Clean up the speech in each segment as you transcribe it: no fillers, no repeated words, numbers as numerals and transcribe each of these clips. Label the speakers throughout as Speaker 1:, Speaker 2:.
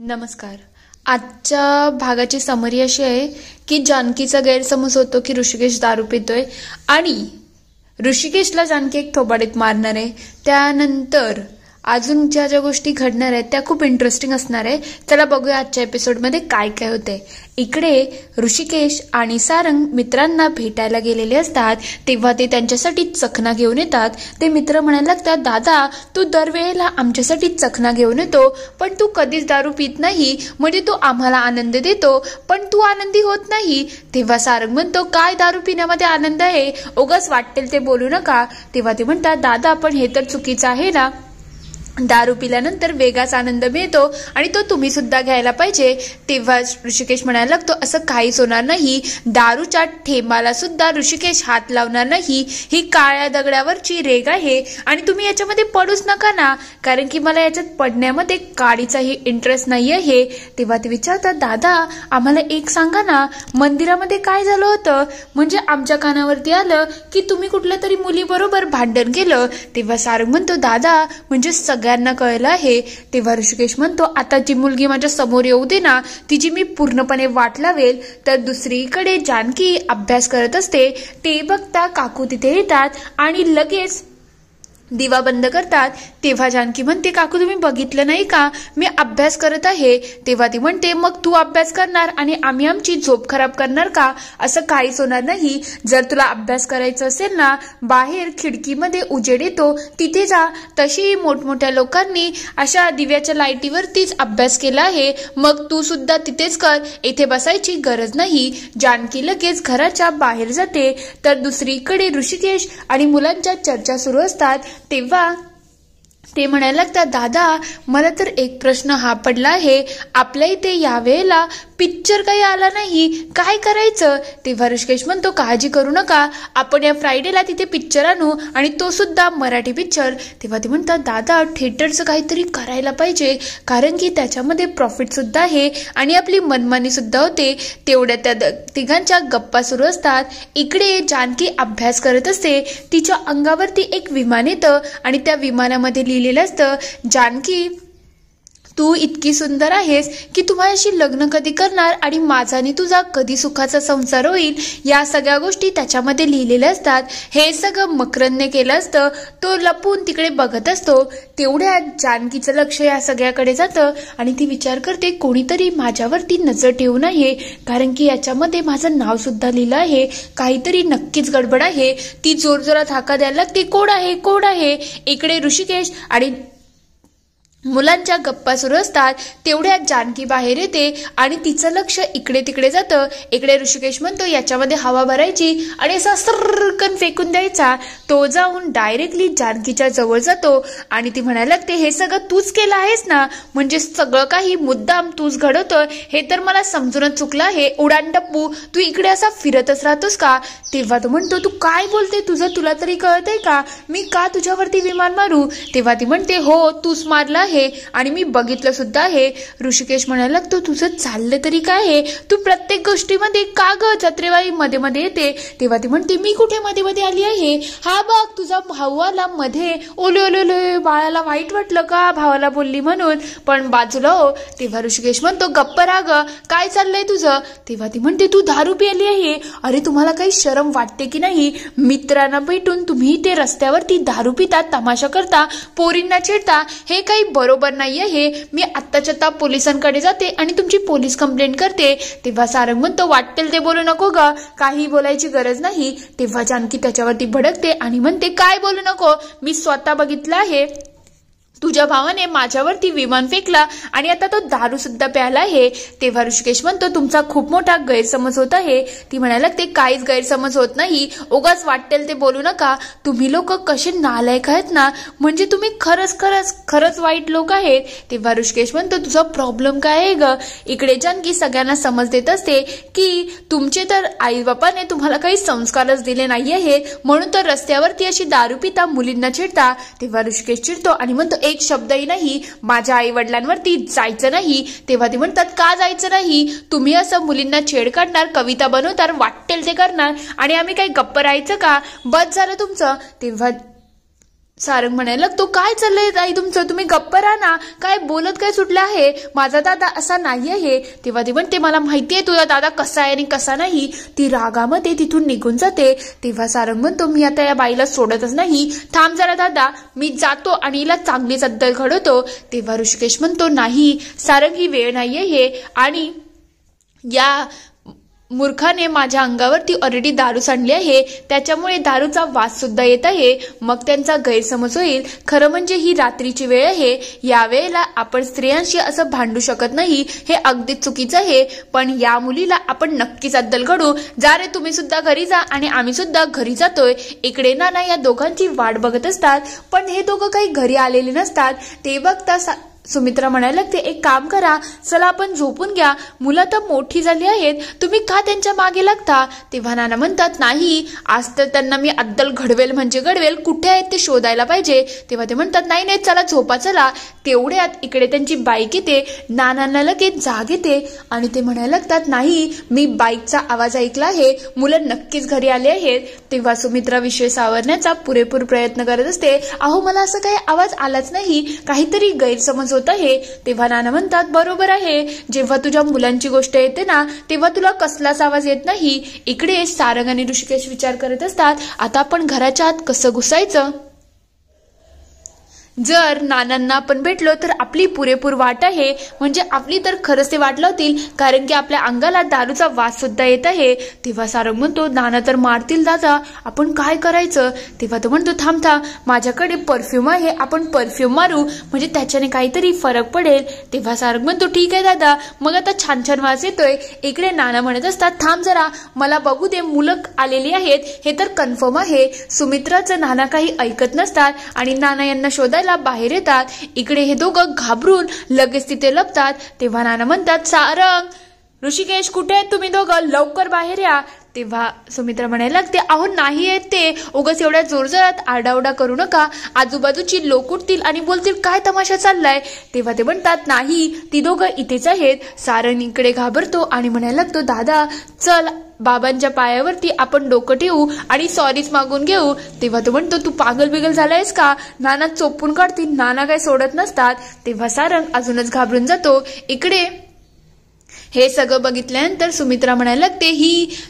Speaker 1: नमस्कार. आजच्या भागाची समरी अशी आहे की जानकीचा गैरसमज होतो की ऋषिकेश दारू पितोय आणि ऋषिकेशला जानकी एक थोबाडीत मारणार आहे. त्यानंतर अजून ज्या गोष्टी घडणार आहेत त्या खूप इंटरेस्टिंग असणार आहे. चला बघूया आजच्या एपिसोडमध्ये काय काय होतंय. इकडे ऋषिकेश आणि सारंग मित्रांना भेटायला गेलेले असतात तेव्हा ते त्यांच्यासाठी चखना घेऊन येतात. ते मित्र म्हणायला लागतात, दादा तू दरवेळेला आमच्यासाठी चखना घेऊन येतो पण तू कधीच दारू पित नाही, म्हणजे तू आम्हाला आनंद देतो पण तू आनंदी होत नाही. तेव्हा सारंग म्हणतो, काय दारू पिण्यामध्ये आनंद आहे, उगाच वाटेल ते बोलू नका. तेव्हा ते म्हणतात, दादा पण हे तर चुकीचं आहे ना, दारू पिल्यानंतर वेगळाच आनंद मिळतो आणि तो तुम्ही सुद्धा घ्यायला पाहिजे. तेव्हा ऋषिकेश म्हणायला लागतो, असं काहीच होणार नाही, दारूच्या थेंबाला सुद्धा ऋषिकेश हात लावणार नाही. ही काळ्या दगडावरची रेग आहे आणि तुम्ही याच्यामध्ये पडूच नका ना, कारण की मला याच्यात पडण्यामध्ये काडीचाही इंटरेस्ट नाही आहे. तेव्हा ते विचारतात, दादा आम्हाला एक सांगा ना, मंदिरामध्ये काय झालं होतं, म्हणजे आमच्या कानावरती आलं की तुम्ही कुठल्या तरी मुलीबरोबर भांडण केलं. तेव्हा सारंग म्हणतो, दादा म्हणजे सगळ्यांना कळलं आहे. तेव्हा ऋषिकेश म्हणतो, आता जी मुलगी माझ्या समोर येऊ दे ना, तिची मी पूर्णपणे वाट लावेल. तर दुसरीकडे जानकी अभ्यास करत असते. ते बघता काकू तिथे येतात आणि लगेच दिवा बंद करतात. तेव्हा जानकी म्हणते, काकू तुम्ही बघितलं नाही का, मी अभ्यास करत आहे. तेव्हा ती म्हणते, मग तू अभ्यास करणार आणि आम्ही आमची झोप खराब करणार का, असं काहीच होणार नाही. जर तुला अभ्यास करायचं असेल ना, बाहेर खिडकीमध्ये उजेड येतो तिथे जा. तशी मोठमोठ्या लोकांनी अशा दिव्याच्या लाईटीवरतीच अभ्यास केला आहे, मग तू सुद्धा तिथेच कर, इथे बसायची गरज नाही. जानकी लगेच घराच्या बाहेर जाते. तर दुसरीकडे ऋषिकेश आणि मुलांच्या चर्चा सुरू असतात. तेव्हा ते म्हणायला लागतात, दादा मला तर एक प्रश्न हा पडला आहे, आपल्या इथे यावेळेला पिक्चर काही आला नाही, काय करायचं. तेव्हा ऋषिकेश म्हणतो, काळजी करू नका, आपण या फ्रायडेला तिथे पिक्चर आणू आणि तो सुद्धा मराठी पिक्चर. तेव्हा ते म्हणतात, दादा थिएटरचं काहीतरी करायला पाहिजे, कारण की त्याच्यामध्ये प्रॉफिट सुद्धा आहे आणि आपली मनमानी सुद्धा होते. तेवढ्या त्या तिघांच्या गप्पा सुरू असतात. इकडे जानकी अभ्यास करत असते. तिच्या अंगावरती एक विमान येतं आणि त्या विमानामध्ये लिहिलेलं असतं, जानकी तू इतकी सुंदर आहेस की तू माझ्याशी लग्न कधी करणार आणि माझा आणि तुझा कधी सुखाचा संसार होईल, या सगळ्या गोष्टी त्याच्यामध्ये लिहिलेल्या असतात. हे सगळं मकरंदने केलं असतं. तो लपून तिकडे बघत असतो. तेवढ्यात जानकीचं लक्ष या सगळ्याकडे जातं आणि ती विचार करते, कोणीतरी माझ्यावरती नजर ठेवू नये, कारण की याच्यामध्ये माझं नाव सुद्धा लिहिलं आहे, काहीतरी नक्कीच गडबड आहे. ती जोरजोरात हाका द्यायला लागते, कोण आहे कोण आहे. इकडे ऋषिकेश आणि मुलांच्या गप्पा सुरू असतात. तेवढ्यात जानकी बाहेर येते आणि तिचं लक्ष इकडे तिकडे जातं. इकडे ऋषिकेश म्हणतो, याच्यामध्ये हवा भरायची आणि असा सर्रकन फेकून द्यायचा. तो जाऊन डायरेक्टली जानकीच्या जवळ जातो आणि ती म्हणायला लागते, हे सगळं तूच केलं आहेस ना, म्हणजे सगळं काही मुद्दाम तूच घडवतोय, हे तर मला समजूनच चुकलं आहे. उडान टप्पू, तू इकडे असा फिरतच राहतोस का. तेव्हा तो म्हणतो, तू काय बोलते, तुला तरी कळतंय का, मी का तुझ्यावरती विमान मारू. तेव्हा ती म्हणते, हो तूच मारला आणि मी बघितलं सुद्धा आहे. ऋषिकेश म्हणायला लागतो, तुझं चाललं तरी काय आहे, तू प्रत्येक गोष्टीमध्ये का ग जत्रेबाई मध्ये मध्ये येते. तेव्हा ती म्हणते, मी कुठे मध्ये मध्ये आली आहे, हा बघ तुझा भाऊ आला मध्ये, ओले ओले ओले, बाळाला वाईट वाटलं का भावाला बोलली म्हणून, पण बाजूला हो. तेव्हा ऋषिकेश म्हणतो, गप्प राग, काय चाललंय तुझं. तेव्हा ती म्हणते, तू दारू पिली आहे, अरे तुम्हाला काही शरम वाटते की नाही, मित्रांना भेटून तुम्ही ते रस्त्यावरती दारू पिता, तमाशा करता, पोरींना चिडता, हे काही बरोबर नाही आहे. मी आत्ताच्या आत्ता पोलिसांकडे जाते आणि तुमची पोलीस कंप्लेंट करते. तेव्हा सारंग म्हणतो, वाटेल ते बोलू नको ग, काही बोलायची गरज नाही. तेव्हा जानकी त्याच्यावरती भडकते आणि म्हणते, काय बोलू नको, मी स्वतः बघितलं आहे, तुझ्या भावाने माझ्यावरती विमान फेकला आणि आता तो दारू सुद्धा प्यायला आहे. तेव्हा ऋषिकेश म्हणतो, तुमचा खूप मोठा गैरसमज होत आहे. ती म्हणायला, ते काहीच गैरसमज होत नाही, उगाच वाटेल ते बोलू नका, तुम्ही लोक कसे नालायक आहेत ना, म्हणजे तुम्ही खरंच वाईट लोक आहेत. तेव्हा ऋषिकेश म्हणतो, तुझा प्रॉब्लेम काय आहे ग. इकडे जानकी सगळ्यांना समज देत असते की तुमचे तर आई बापाने तुम्हाला काही संस्कारच दिले नाही आहेत, म्हणून तर रस्त्यावरती अशी दारू पिता, मुलींना चिडता. तेव्हा ऋषिकेश चिडतो आणि म्हणतो, एक शब्दही नाही, माझ्या आई वडिलांवरती जायचं नाही. तेव्हा ते म्हणतात, का जायचं नाही, तुम्ही असं मुलींना छेड काढणार, कविता बनवणार, वाटेल ते करणार आणि आम्ही काही गप्प राहायचं का, बस झालं तुमचं. तेव्हा सारंग म्हणायला लागतो, काय चाललंय ताई तुमचं, तुम्ही गप्प राहा ना, काय बोलत काय सुटलं आहे, माझा दादा असा नाही आहे. तेव्हा ती म्हणते, मला माहितीये तुझा दादा कसा आहे आणि कसा नाही. ती रागामध्ये तिथून निघून जाते. तेव्हा सारंग म्हणतो, मी आता या बाईला सोडतच नाही, थांब जरा दादा, मी जातो आणि हिला चांगलीच अद्दल घडवतो. तेव्हा ऋषिकेश म्हणतो, नाही सारंग, ही वेळ नाहीये हे, आणि या मूर्खाने माझ्या अंगावरती ऑलरेडी दारू सांडली आहे, त्याच्यामुळे दारूचा वास सुद्धा येत आहे, मग त्यांचा गैरसमज होईल. खरं म्हणजे ही रात्रीची वेळ आहे, या वेळेला आपण स्त्रियांशी असं भांडू शकत नाही, हे अगदी चुकीचं आहे. पण या मुलीला आपण नक्कीच अद्दल घडू. जा रे, तुम्ही सुद्धा घरी जा आणि आम्ही सुद्धा घरी जातोय. इकडे नाना या दोघांची वाट बघत असतात, पण हे दोघं काही घरी आलेले नसतात. ते बघता सुमित्रा म्हणायला लागते, एक काम करा, चला आपण झोपून घ्या, मुलं तर मोठी झाली आहेत, तुम्ही का त्यांच्या मागे लागता. तेव्हा नाना म्हणतात, नाही आज तर त्यांना मी अद्दल घडवेल म्हणजे घडवेल, कुठे आहेत ते शोधायला पाहिजे. तेव्हा ते म्हणतात, नाही नाही चला झोपा चला. तेवढ्यात इकडे त्यांची बाईक येते. नानांना लगेच जाग येते आणि ते म्हणायला लागतात, नाही मी बाईकचा आवाज ऐकला आहे, मुलं नक्कीच घरी आले आहेत. तेव्हा सुमित्रा विषय सावरण्याचा पुरेपूर प्रयत्न करत असते, अहो मला असं काही आवाज आलाच नाही, काहीतरी गैरसमज होत आहे. तेव्हा नाना म्हणतात, बरोबर आहे, जेव्हा तुझ्या मुलांची गोष्ट येते ना तेव्हा तुला कसलाच आवाज येत नाही. इकडे सारंग आणि ऋषिकेश विचार करत असतात, आता आपण घराच्या आत कसं घुसायचं. जर नानांना आपण भेटलो तर आपली पुरेपूर वाट आहे, म्हणजे आपली तर खरंच ते वाट लावतील, कारण की आपल्या अंगाला दारूचा वास सुद्धा येत आहे. तेव्हा सारंग म्हणतो, नाना तर मारतील दादा, आपण काय करायचं. तेव्हा तो म्हणतो, थांब थांब, माझ्याकडे परफ्यूम आहे, आपण परफ्यूम मारू, म्हणजे त्याच्याने काहीतरी फरक पडेल. तेव्हा सारंग म्हणतो, ठीक आहे दादा, मग आता छान छान वास येतोय. इकडे नाना म्हणत असतात, थांब जरा, मला बघू दे, मुलं आलेली आहेत हे तर कन्फर्म आहे. सुमित्राचं नाना काही ऐकत नसतात आणि नाना यांना शोधायला बाहेर येतात. इकडे हे दोघं घाबरून लगेच तिथे लपतात. तेव्हा नाना म्हणतात, सारंग, ऋषिकेश, कुठे आहेत तुम्ही दोघं, लवकर बाहेर या. तेव्हा सुमित्रा म्हणायला लागते, अहो नाही आहेत ते, उगाच एवढ्या जोरजोरात आरडाओरडा करू नका, आजूबाजूची लोक उठतील आणि बोलतील काय तमाशा चाललाय. तेव्हा ते म्हणतात, नाही ती दोघं इथेच आहेत. सारंग इकडे घाबरतो आणि म्हणायला लागतो, दादा चल, बाबांच्या पायावरती आपण डोकं ठेवू आणि सॉरीच मागून घेऊ. तेव्हा तो म्हणतो, तू पागल बिगल झालायस का, नाना चोपून काढतील, नाना काय सोडत नसतात. तेव्हा सारंग अजूनच घाबरून जातो. इकडे हे सगळं बघितल्यानंतर सुमित्रा म्हणायला लागते,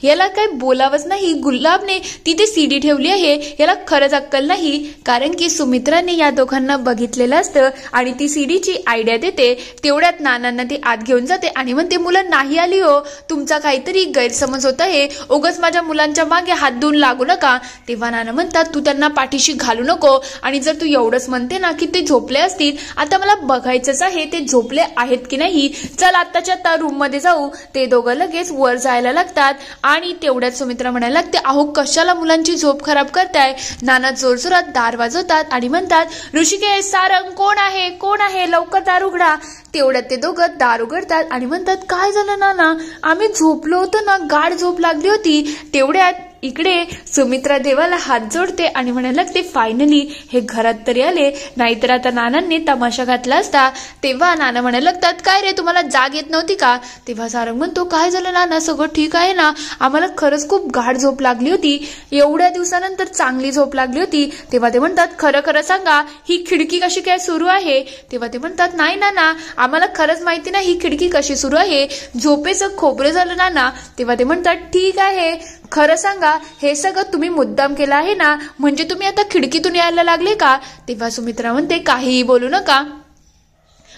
Speaker 1: याला काय बोलावंच नाही, गुलाबने तिथे सीडी ठेवली आहे, याला खरंच अक्कल नाही. कारण की सुमित्राने या दोघांना बघितलेलं असतं आणि ती सीडीची आयडिया देते. तेवढ्यात नानांना ती आत घेऊन जाते आणि म्हणते, मुलं नाही आली हो, तुमचा काहीतरी गैरसमज होत आहे, उगाच माझ्या मुलांच्या मागे हात धुवून लागू नका. तेव्हा नाना म्हणतात, तू त्यांना पाठीशी घालू नको, आणि जर तू एवढंच म्हणते ना की ते झोपले असतील, आता मला बघायचंच आहे ते झोपले आहेत की नाही, चल आत्ताच्या आता रूम मध्ये जाऊ. ते दोघं लगेच वर जायला लागतात आणि तेवढ्यात सुमित्रा म्हणायला लागते, अहो कशाला मुलांची झोप खराब करताय. नाना जोरजोरात दार वाजवतात आणि म्हणतात, ऋषिकेश, सारंग, कोण आहे, कोण आहे, लवकर दार उघडा. तेवढ्यात ते दोघं दार उघडतात आणि म्हणतात, काय झालं नाना, आम्ही झोपलो होतो ना, गाढ झोप लागली होती. तेवढ्यात इकडे सुमित्रा देवाला हात जोडते आणि म्हणायला लागते, फायनली हे घरात तरी आले, नाहीतर आता नानांनी तमाशा घातला असता. तेव्हा नाना म्हणायला लागतात, काय रे, तुम्हाला जाग येत नव्हती का. तेव्हा सारंग म्हणतो, काय झालं नाना, सगळं ठीक आहे ना, आम्हाला खरंच खूप गाढ झोप लागली होती, एवढ्या दिवसानंतर चांगली झोप लागली होती. तेव्हा ते म्हणतात, खरं खरं सांगा, ही खिडकी कशी काय सुरू आहे. तेव्हा ते म्हणतात, नाही नाना, आम्हाला खरंच माहिती नाही ही खिडकी कशी सुरू आहे, झोपेचं खोबरं झालं नाना. तेव्हा ते म्हणतात, ठीक आहे, खरं सांगा, हे सगळं तुम्ही मुद्दाम केलं आहे ना, म्हणजे तुम्ही आता खिडकीतून यायला लागले का. तेव्हा सुमित्रा म्हणते, काहीही बोलू नका,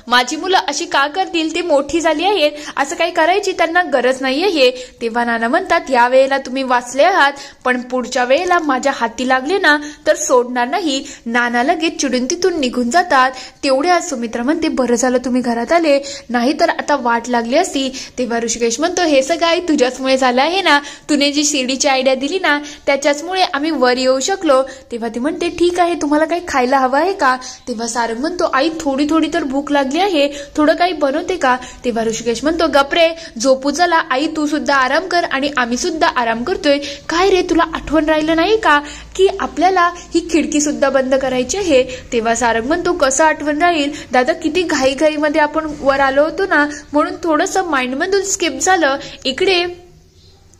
Speaker 1: माझी मुलं अशी का करतील, ती मोठी झाली आहेत, असं काही करायची त्यांना गरज नाहीये. तेव्हा नाना म्हणतात, या वेळेला तुम्ही वाचले आहात, पण पुढच्या वेळेला माझ्या हाती लागले ना तर सोडणार नाही. नाना लगेच चिडून तिथून निघून जातात. तेवढ्या सुमित्रा म्हणते, बरं झालं तुम्ही घरात आले, नाही तर आता वाट लागली असती. तेव्हा ऋषिकेश म्हणतो, हे सगळं आई तुझ्याचमुळे झालं आहे ना, तुने जी सीडीची आयडिया दिली ना त्याच्याचमुळे आम्ही वर येऊ शकलो. तेव्हा ती म्हणते, ठीक आहे, तुम्हाला काही खायला हवं आहे का. तेव्हा सारंग म्हणतो, आई थोडी थोडी तर भूक लागली आहे, थोडं काही बनवते का. तेव्हा ऋषिकेश म्हणतो, गपरे, झोपू चला, आई तू सुद्धा आराम कर आणि आम्ही सुद्धा आराम करतोय. काय रे, तुला आठवण राहिलं नाही का की आपल्याला ही खिडकी सुद्धा बंद करायची आहे. तेव्हा सारंग म्हणतो, कसं आठवण राहील दादा, किती घाईघाईमध्ये आपण वर आलो होतो ना, म्हणून थोडंसं माइंड मधून स्किप झालं. इकडे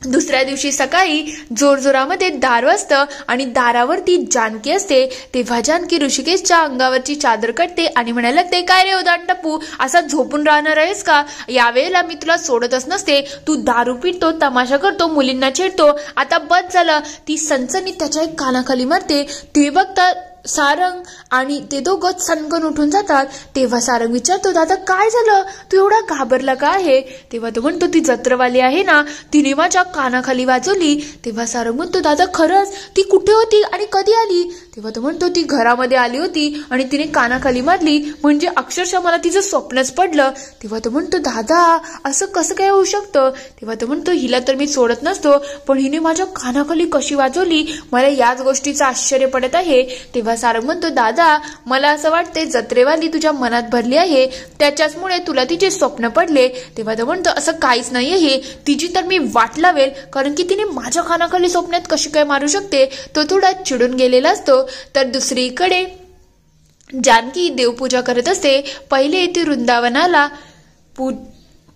Speaker 1: दुसऱ्या दिवशी सकाळी जोरजोरामध्ये दार वाजतं आणि दारावरती जानकी असते. तेव्हा जानकी ऋषिकेशच्या अंगावरची चादर काढते आणि म्हणायला लागते, काय रे उदान टप्पू, असा झोपून राहणार आहेस का? यावेळेला मी तुला सोडतच नसते. तू दारू पितो, तमाशा करतो, मुलींना छेडतो, आता बस झालं. ती सनसनी त्याच्या एक कानाखाली मारते. ते बघता सारंग आणि ते दोघं सनकन उठून जातात. तेव्हा सारंग विचारतो, दादा काय झालं, तू एवढा घाबरला का आहे? तेव्हा तो म्हणतो, ती जत्रवाली आहे ना, तिने माझ्या कानाखाली वाजवली. तेव्हा सारंग म्हणतो, दादा खरंच, ती कुठे होती आणि कधी आली? तेव्हा तो म्हणतो, ती घरामध्ये आली होती आणि तिने कानाखाली मारली, म्हणजे अक्षरशः मला तिचं स्वप्नच पडलं. तेव्हा तो म्हणतो, दादा असं कसं काय होऊ शकतं? तेव्हा तो म्हणतो, हिला तर मी सोडत नसतो, पण हिने माझ्या कानाखाली कशी वाजवली, मला याच गोष्टीचं आश्चर्य पडत आहे. तेव्हा सारंग म्हणतो, दादा मला असं वाटते जत्रेवाली तुझ्या मनात भरली आहे, त्याच्याचमुळे तुला तिचे स्वप्न पडले. तेव्हा तो म्हणतो, असं काहीच नाही आहे, तिची तर मी वाट लावेल, कारण की तिने माझ्या कानाखाली स्वप्नात कशी काय मारू शकते. तो थोडा चिडून गेलेला असतो. तर दुसरीकडे जानकी देवपूजा करत असते. पहिले ती वृंदावनाला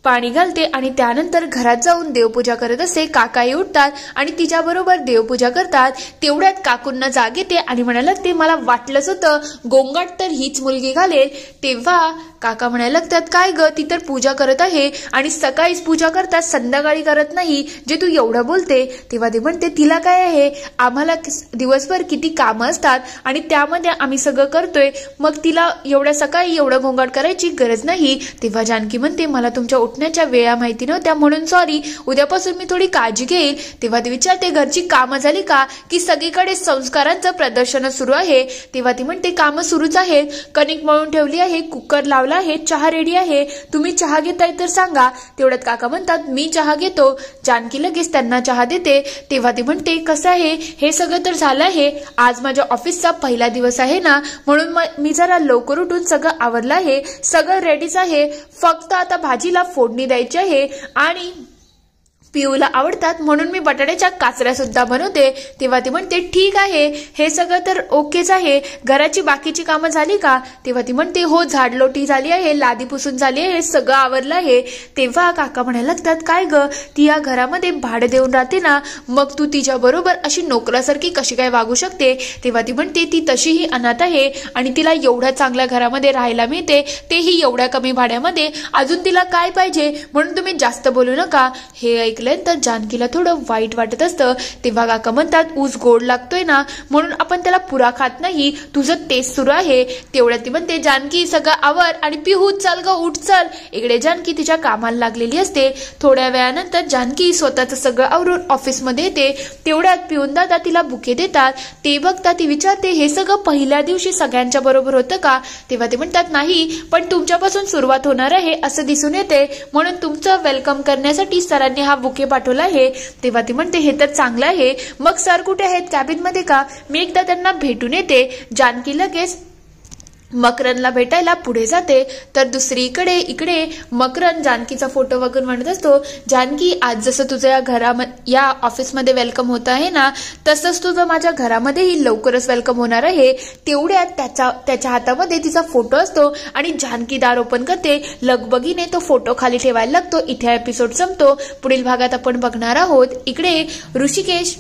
Speaker 1: पाणी घालते आणि त्यानंतर घरात जाऊन देवपूजा करत असते. काकाही उठतात आणि तिच्याबरोबर देवपूजा करतात. तेवढ्यात काकूंना जाग येते आणि म्हणायला लागते, मला वाटलंच होतं गोंगाट तर हीच मुलगी घालेल. तेव्हा काका म्हणायला लागतात, काय ग, ती तर पूजा करत आहे आणि सकाळीच पूजा करतात, संध्याकाळी करत नाही, जे तू एवढं बोलते. तेव्हा ते म्हणते, तिला काय आहे, आम्हाला दिवसभर किती कामं असतात आणि त्यामध्ये आम्ही सगळं करतोय, मग तिला एवढ्या सकाळी एवढं गोंगाट करायची गरज नाही. तेव्हा जानकी म्हणते, मला तुमच्या उठण्याच्या वेळा माहिती नव्हत्या म्हणून सॉरी, उद्यापासून मी थोडी काळजी घेईल. तेव्हा ती विचारते, घरची कामं झाली का, की सगळीकडे संस्कारांचं प्रदर्शन सुरू आहे? तेव्हा ती म्हणते, कामं सुरूच आहेत, कणिक मळून ठेवली आहे, कुकर लावला आहे, चहा रेडी आहे, तुम्ही चहा घेताय तर सांगा. तेवढ्यात काका म्हणतात, मी चहा घेतो. जानकी लगेच त्यांना चहा देते. तेव्हा ती म्हणते, कसं आहे, हे सगळं तर झालं आहे, आज माझ्या ऑफिसचा पहिला दिवस आहे ना, म्हणून मी जरा लवकर उठून सगळं आवरलं आहे, सगळं रेडीच आहे, फक्त आता भाजीला फोडणी द्यायची आहे आणि पिऊला आवडतात म्हणून मी बटाट्याच्या काचऱ्या सुद्धा बनवते. तेव्हा ती म्हणते, ठीक आहे, हे सगळं तर ओकेच आहे, घराची बाकीची कामं झाली का? तेव्हा ती म्हणते, हो, झाडलोटी झाली आहे, लादी पुसून झाली आहे, सगळं आवरलं आहे. तेव्हा काका म्हणायला लागतात, काय ग, ती या घरामध्ये भाडे देऊन राहते ना, मग तू तिच्या बरोबर अशी नोकरासारखी कशी काय वागू शकते? तेव्हा ती म्हणते, ती तशीही अनाथ आहे आणि तिला एवढ्या चांगल्या घरामध्ये राहायला मिळते, तेही एवढ्या कमी भाड्यामध्ये, अजून तिला काय पाहिजे, म्हणून तुम्ही जास्त बोलू नका. हे ऐकलं तर जानकीला थोडं वाईट वाटत असतं. तेव्हा काका म्हणतात, ऊस गोड लागतोय ना, म्हणून आपण त्याला पुरा खात नाही, तुझं तेच सुरू आहे. तेवढ्यात ती म्हणते, जानकी सगळं आवर आणि पिहू चल ग, उठ चल. इकडे जानकी तिच्या कामाला लागलेली असते. थोड्या वेळानंतर जानकी स्वतःचं सगळं आवरून ऑफिसमध्ये येते. तेवढ्यात पिऊन दादा तिला बुके देतात. ते बघता ती विचारते, हे सगळं पहिल्या दिवशी सगळ्यांच्या बरोबर होतं का? तेव्हा ते म्हणतात, नाही, पण तुमच्यापासून सुरुवात होणार आहे असं दिसून येते, म्हणून तुमचं वेलकम करण्यासाठी सरांनी हा बुके पाठवला आहे. तेव्हा ती म्हणते, हे तर चांगलं आहे, मग सर कुठे आहेत, कॅबिन मध्ये का? मी एकदा त्यांना भेटून येते. जानकी लगेच मकरनला भेटायला पुढे जाते. तर दुसरीकडे इकडे मकरन जानकीचा फोटो बघून म्हणत असतो, जानकी, आज जसं तुझं या ऑफिसमध्ये वेलकम होत आहे ना, तसंच तुझं माझ्या घरामध्येही लवकरच वेलकम होणार आहे. तेवढ्यात त्याच्या हातामध्ये तिचा फोटो असतो आणि जानकी दार ओपन करते. लगबगीने तो फोटो खाली ठेवायला लागतो. इथे एपिसोड संपतो. पुढील भागात आपण बघणार आहोत, इकडे ऋषिकेश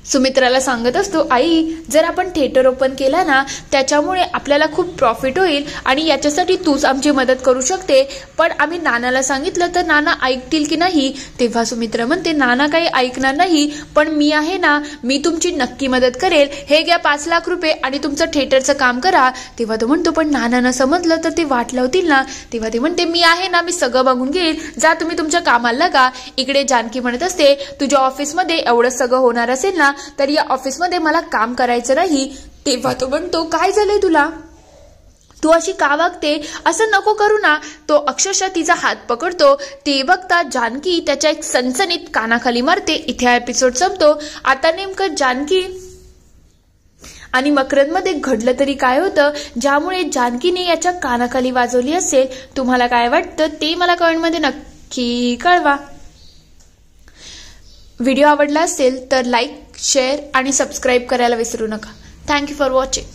Speaker 1: सुमित्राला सांगत असतो, आई, जर आपण थिएटर ओपन केला ना, त्याच्यामुळे आपल्याला खूप प्रॉफिट होईल आणि याच्यासाठी तूच आमची मदत करू शकते, पण आम्ही नानाला सांगितलं तर नाना ऐकतील की नाही? तेव्हा सुमित्रा म्हणते, नाना काही ऐकणार नाही, पण मी आहे ना, मी तुमची नक्की मदत करेल, हे घ्या 5 लाख रुपये आणि तुमचं थिएटरचं काम करा. तेव्हा तो म्हणतो, पण नानांना समजलं तर ते वाट लावतील ना. तेव्हा ते म्हणते, मी आहे ना, मी सगळं बघून घेईल, जा तुम्ही तुमच्या कामाला लागा. इकडे जानकी म्हणत असते, तुझ्या ऑफिसमध्ये एवढं सगळं होणार असेल ना, तर या ऑफिसमध्ये मला काम करायचं नाही. तेव्हा तो म्हणतो, काय झालंय तुला, तू अशी का वागते, असं नको करू ना. तो अक्षरशः तिचा हात पकडतो. ते बघता जानकी त्याच्या एक सनसनीत कानाखाली मारते. इथे एपिसोड संपतो. आता नेमकं जानकी आणि मकरनमध्ये घडलं तरी काय होतं, ज्यामुळे जानकीने याच्या कानाखाली वाजवली असेल? तुम्हाला काय वाटतं ते मला कमेंटमध्ये नक्की कळवा. व्हिडिओ आवडला असेल तर लाईक, शेअर आणि सबस्क्राईब करायला विसरू नका. Thank you for watching.